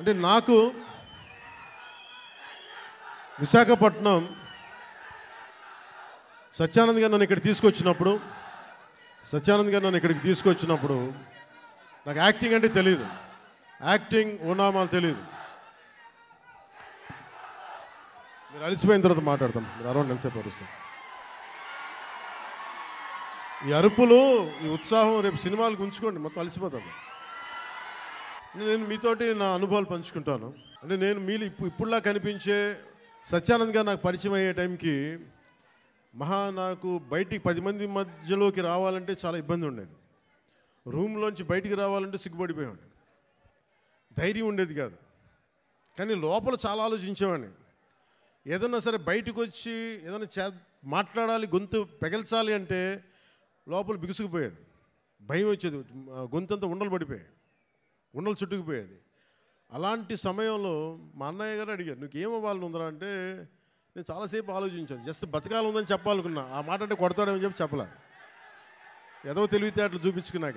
అంటే నాకు విశాఖపట్నం సత్యానంద్ గారు నన్ను ఇక్కడికి తీసుకొచ్చినప్పుడు నాకు యాక్టింగ్ అంటే తెలియదు, యాక్టింగ్ ఉన్నామాలు తెలియదు. మీరు అలసిపోయిన తర్వాత మాట్లాడతాం, మీరు అరౌండ్ ఎంతసేపు అరుస్తాం. ఈ అరుపులు, ఈ ఉత్సాహం రేపు సినిమాలకు ఉంచుకోండి, మొత్తం అలసిపోతాను. నేను మీతోటి నా అనుభవాలు పంచుకుంటాను. అంటే నేను మీరు ఇప్పుడులా కనిపించే సత్యానంద్ గారు నాకు పరిచయం అయ్యే టైంకి నాకు బయటికి 10 మంది మధ్యలోకి రావాలంటే చాలా ఇబ్బంది ఉండేది. రూమ్లోంచి బయటికి రావాలంటే సిగ్గుపడిపోయేవాడిని, ధైర్యం ఉండేది కాదు. కానీ లోపల చాలా ఆలోచించేవాడిని. ఏదన్నా సరే బయటకు వచ్చి ఏదైనా మాట్లాడాలి, గొంతు పెగల్చాలి అంటే లోపల బిగుసుకుపోయేది, భయం వచ్చేది, గొంతంతా ఉండలు చుట్టుకుపోయేది. అలాంటి సమయంలో మా అన్నయ్య గారు అడిగారు, నువ్వు ఏమవ్వాలని ఉందరా అంటే, నేను చాలాసేపు ఆలోచించాను. జస్ట్ బతకాలి ఉందని చెప్పాలనుకున్నా. ఆ మాట అంటే కొడతాడేమని చెప్పలే, ఏదో తెలివితేటలు చూపించుకున్నా.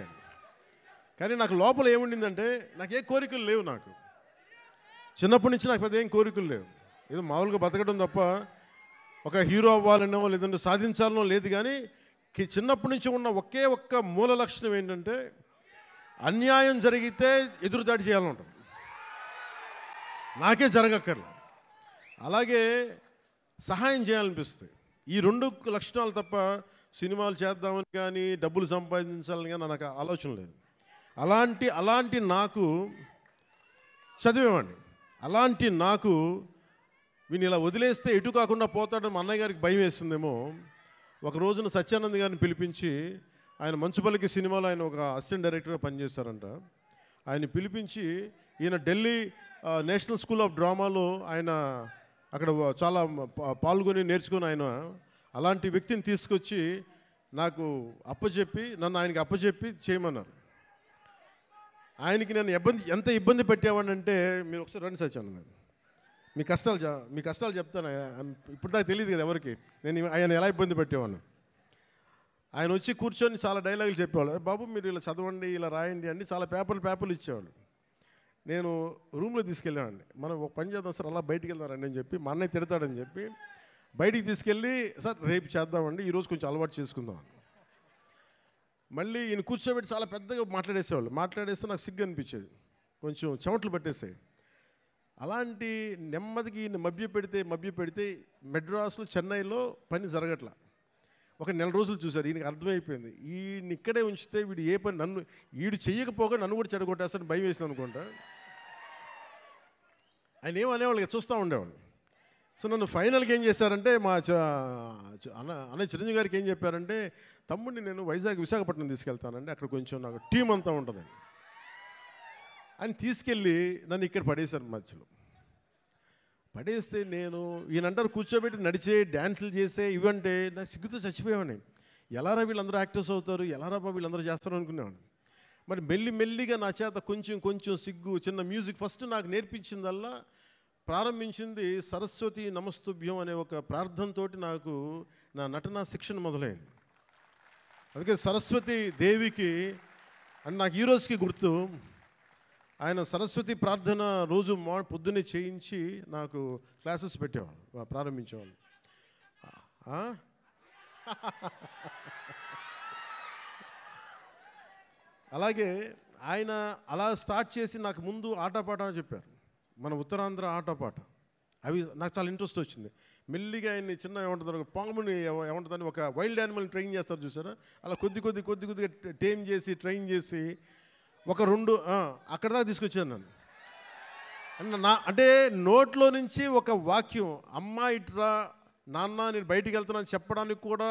కానీ నాకు లోపల ఏముండిందంటే, నాకు ఏ కోరికలు లేవు. నాకు చిన్నప్పటి నుంచి నాకు పెద్ద ఏం కోరికలు లేవు. ఏదో మామూలుగా బతకడం తప్ప ఒక హీరో అవ్వాలనో లేదంటే సాధించాలనో లేదు. కానీ చిన్నప్పటి నుంచి ఉన్న ఒక్క మూల లక్షణం ఏంటంటే, అన్యాయం జరిగితే ఎదురుదాడి చేయాలని ఉంటుంది. నాకే జరగక్కర్లే, అలాగే సహాయం చేయాలనిపిస్తుంది. ఈ 2 లక్షణాలు తప్ప సినిమాలు చేద్దామని కానీ డబ్బులు సంపాదించాలని కానీ నాకు ఆలోచన లేదు. అలాంటి నాకు చదివేవాడిని. అలాంటి నాకు వీని ఇలా వదిలేస్తే ఎటు కాకుండా పోతాడని మా అన్నయ్య గారికి భయం వేస్తుందేమో. ఒక రోజున సత్యానంద్ గారిని పిలిపించి, ఆయన మంచుపల్లికి సినిమాలో ఆయన ఒక అసిస్టెంట్ డైరెక్టర్గా పనిచేస్తారంట. ఆయన పిలిపించి, ఈయన ఢిల్లీ నేషనల్ స్కూల్ ఆఫ్ డ్రామాలో ఆయన అక్కడ చాలా పాల్గొని నేర్చుకుని ఆయన అలాంటి వ్యక్తిని తీసుకొచ్చి నాకు నన్ను ఆయనకి అప్పచెప్పి చేయమన్నారు. ఆయనకి నేను ఎంత ఇబ్బంది పెట్టేవాడినంటే, మీరు ఒకసారి రండి సత్యానంద్ గారు, మీ కష్టాలు చెప్తాను. ఇప్పుడు దాకా తెలియదు కదా ఎవరికి నేను ఆయన ఎలా ఇబ్బంది పెట్టేవాడిని. ఆయన వచ్చి కూర్చొని చాలా డైలాగులు చెప్పేవాళ్ళు. బాబు మీరు ఇలా చదవండి, ఇలా రాయండి అని చాలా పేపర్లు ఇచ్చేవాళ్ళు. నేను రూమ్లో తీసుకెళ్ళామండి. మనం ఒక పని చేద్దాం సార్, అలా బయటికి వెళ్దారండి అని చెప్పి, మా అన్నయ్య తిడతాడని చెప్పి బయటికి తీసుకెళ్ళి, సార్ రేపు చేద్దామండి, ఈరోజు కొంచెం అలవాటు చేసుకుందాం. మళ్ళీ ఈయన కూర్చోబెట్టి చాలా పెద్దగా మాట్లాడేస్తే నాకు సిగ్గు అనిపించేది, కొంచెం చెమటలు పట్టేసాయి. అలాంటి నెమ్మదికి ఈయన మభ్య పెడితే మెడ్రాస్లో, చెన్నైలో పని జరగట్లా. ఒక 1 నెల రోజులు చూశారు. ఈయనకి అర్థమైపోయింది, ఈయన ఇక్కడే ఉంచితే వీడు ఏ పని వీడు చెయ్యకపోగా నన్ను కూడా చెడగొట్టేస్తాను భయం వేసింది అనుకుంటా. ఆయన ఏమనేవాళ్ళు, చూస్తూ ఉండేవాళ్ళు. సో నన్ను ఫైనల్గా ఏం చేశారంటే, మా అన్నయ్య చిరంజీవి గారికి ఏం చెప్పారంటే, తమ్ముడిని నేను విశాఖపట్నం తీసుకెళ్తానండి, అక్కడ కొంచెం నాకు టీం అంతా ఉంటుందని. అని తీసుకెళ్ళి నన్ను ఇక్కడ పడేశారు. మధ్యలో పడేస్తే నేను ఈయనంటారు కూర్చోబెట్టి నడిచే డ్యాన్సులు చేసే ఇవంటే నాకు సిగ్గుతో చచ్చిపోయేవాడిని. ఎలారా వీళ్ళందరూ యాక్టర్స్ అవుతారు, ఎలారా వీళ్ళందరూ చేస్తారు అనుకునేవాడిని. మరి మెల్లిగా నా చేత కొంచెం సిగ్గు, చిన్న మ్యూజిక్ ఫస్ట్ నాకు నేర్పించిందల్లా ప్రారంభించింది సరస్వతి నమస్తుభ్యం అనే ఒక ప్రార్థనతోటి నాకు నా నటనా శిక్షణ మొదలైంది. అందుకే సరస్వతి దేవికి అని నాకు ఈ రోజుకి గుర్తు. ఆయన సరస్వతి ప్రార్థన రోజు పొద్దున్నే చేయించి నాకు క్లాసెస్ పెట్టేవాళ్ళు, ప్రారంభించేవాళ్ళు. అలాగే ఆయన అలా స్టార్ట్ చేసి నాకు ముందు ఆటపాట చెప్పారు, మన ఉత్తరాంధ్ర ఆటపాట. అవి నాకు చాలా ఇంట్రెస్ట్ వచ్చింది. మెల్లిగా ఆయన్ని చిన్న ఏమంటుందో పాముని ఏమంటుందని ఒక వైల్డ్ యానిమల్ని ట్రైన్ చేస్తారు చూసారా, అలా కొద్దిగా ట్రైన్ చేసి ఒక 2 అక్కడ దాకా తీసుకొచ్చాను నన్ను. అంటే నోట్లో నుంచి ఒక వాక్యం, అమ్మ ఇట్రా నాన్న నేను బయటికి వెళ్తున్నాను చెప్పడానికి కూడా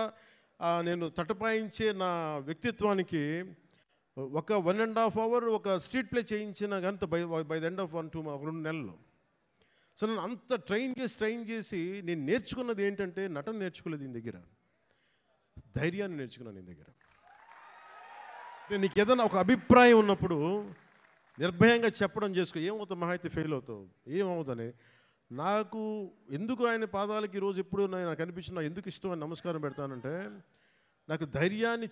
నేను తటపాయించే నా వ్యక్తిత్వానికి ఒక 1.5 hour ఒక స్ట్రీట్ ప్లే చేయించిన అంత బై ద ఎండ్ ఆఫ్ 2 నెలల్లో. సో నన్ను అంత ట్రైన్ చేసి నేను నేర్చుకున్నది ఏంటంటే, నటన నేర్చుకోలేదు ఈయన దగ్గర, ధైర్యాన్ని నేర్చుకున్నాను ఈయన దగ్గర. అంటే నీకు ఏదైనా ఒక అభిప్రాయం ఉన్నప్పుడు నిర్భయంగా చెప్పడం చేసుకో, ఏమవుతావు, మహా అయితే ఫెయిల్ అవుతావు, ఏమవుతుంది. నాకు ఎందుకు ఆయన పాదాలకి ఈరోజు ఎప్పుడు నాకు అనిపించిన ఎందుకు ఇష్టం అని నమస్కారం పెడతానంటే, నాకు ధైర్యాన్ని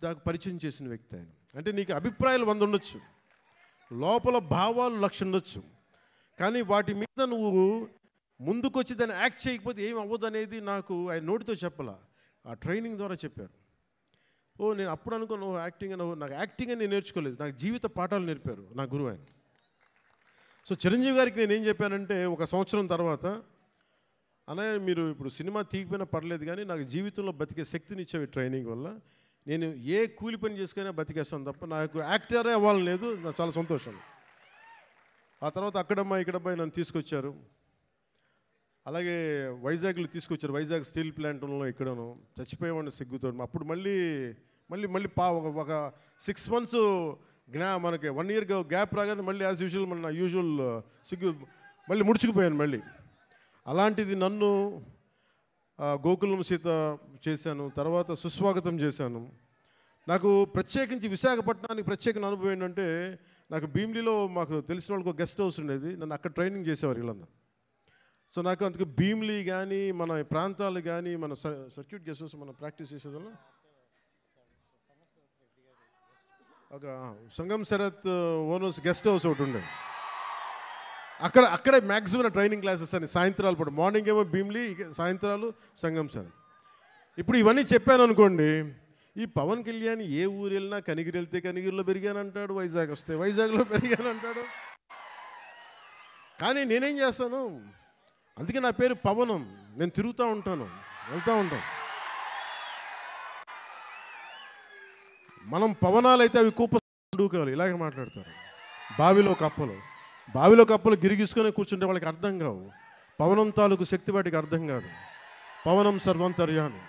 నాకు పరిచయం చేసిన వ్యక్తి ఆయన. అంటే నీకు అభిప్రాయాలు 100 ఉండొచ్చు, లోపల భావాలు 1,00,000 ఉండొచ్చు, కానీ వాటి మీద నువ్వు ముందుకొచ్చి దాన్ని యాక్ట్ చేయకపోతే ఏం అవ్వదు అనేది నాకు ఆయన నోటితో చెప్పాల, ఆ ట్రైనింగ్ ద్వారా చెప్పారు. నేను అప్పుడు అనుకున్నాను యాక్టింగ్ అని. నాకు యాక్టింగ్ అని నేను నేర్చుకోలేదు, నాకు జీవిత పాఠాలు నేర్పారు నా గురువు ఆయన. సో చిరంజీవి గారికి నేను ఏం చెప్పానంటే, ఒక సంవత్సరం తర్వాత, అన్నయ్య మీరు ఇప్పుడు సినిమా తీగిపోయినా పర్లేదు కానీ నాకు జీవితంలో బతికే శక్తిని ఇచ్చేవి ట్రైనింగ్ వల్ల. నేను ఏ కూలి పని చేసుకునే బతికేస్తాను తప్ప నాకు యాక్టరే అవ్వాలని లేదు. నాకు చాలా సంతోషం. ఆ తర్వాత అక్కడమ్మా ఇక్కడమ్మాయి నన్ను తీసుకొచ్చారు. అలాగే వైజాగ్లో తీసుకొచ్చారు. వైజాగ్ స్టీల్ ప్లాంట్లో ఇక్కడను చచ్చిపోయేవాడిని సిగ్గుతో. అప్పుడు మళ్ళీ మళ్ళీ మళ్ళీ ఒక 6 months మనకి 1 year గ్యాప్ రాగానే మళ్ళీ యాజ్ యూజువల్ మన యూజువల్ సిగ్గు మళ్ళీ ముడుచుకుపోయాను మళ్ళీ. అలాంటిది నన్ను గోకులం సీత చేశాను, తర్వాత సుస్వాగతం చేశాను. నాకు ప్రత్యేకించి విశాఖపట్నానికి ప్రత్యేకమైన అనుభవం ఏంటంటే, నాకు భీమిలిలో మాకు తెలిసిన వాళ్ళకి ఒక గెస్ట్ హౌస్ ఉండేది, నన్ను అక్కడ ట్రైనింగ్ చేసేవారు వీళ్ళందరూ. సో నాకు అందుకు భీమిలి కానీ మన ప్రాంతాలు కానీ మన సర్క్యూట్ గెస్ట్ హౌస్ మనం ప్రాక్టీస్ చేసేదాన్ని ఒక సంగం శరత్ ఓనర్స్ గెస్ట్ హౌస్ ఒకటి ఉండేది. అక్కడే మ్యాక్సిమం ట్రైనింగ్ క్లాసెస్ అని సాయంత్రాలు పడు. మార్నింగ్ ఏమో భీమిలి, సాయంత్రాలు సంగం శరత్. ఇప్పుడు ఇవన్నీ చెప్పాను అనుకోండి, ఈ పవన్ కళ్యాణ్ ఏ ఊరు వెళ్ళినా కనిగిరి వెళ్తే కనిగిరిలో పెరిగానంటాడు, వైజాగ్ వస్తే వైజాగ్లో పెరిగానంటాడు. కానీ నేనేం చేస్తాను, అందుకే నా పేరు పవనం. నేను తిరుగుతూ ఉంటాను, వెళ్తూ ఉంటాను. మనం పవనాలైతే అవి కూపడుకోవాలి, ఇలాగే మాట్లాడతారు. బావిలో కప్పలు గిరిగిసుకొని కూర్చుంటే వాళ్ళకి అర్థం కావు. పవనం తాలూకు శక్తి వాటికి అర్థం కాదు. పవనం సర్వంతర్యామి.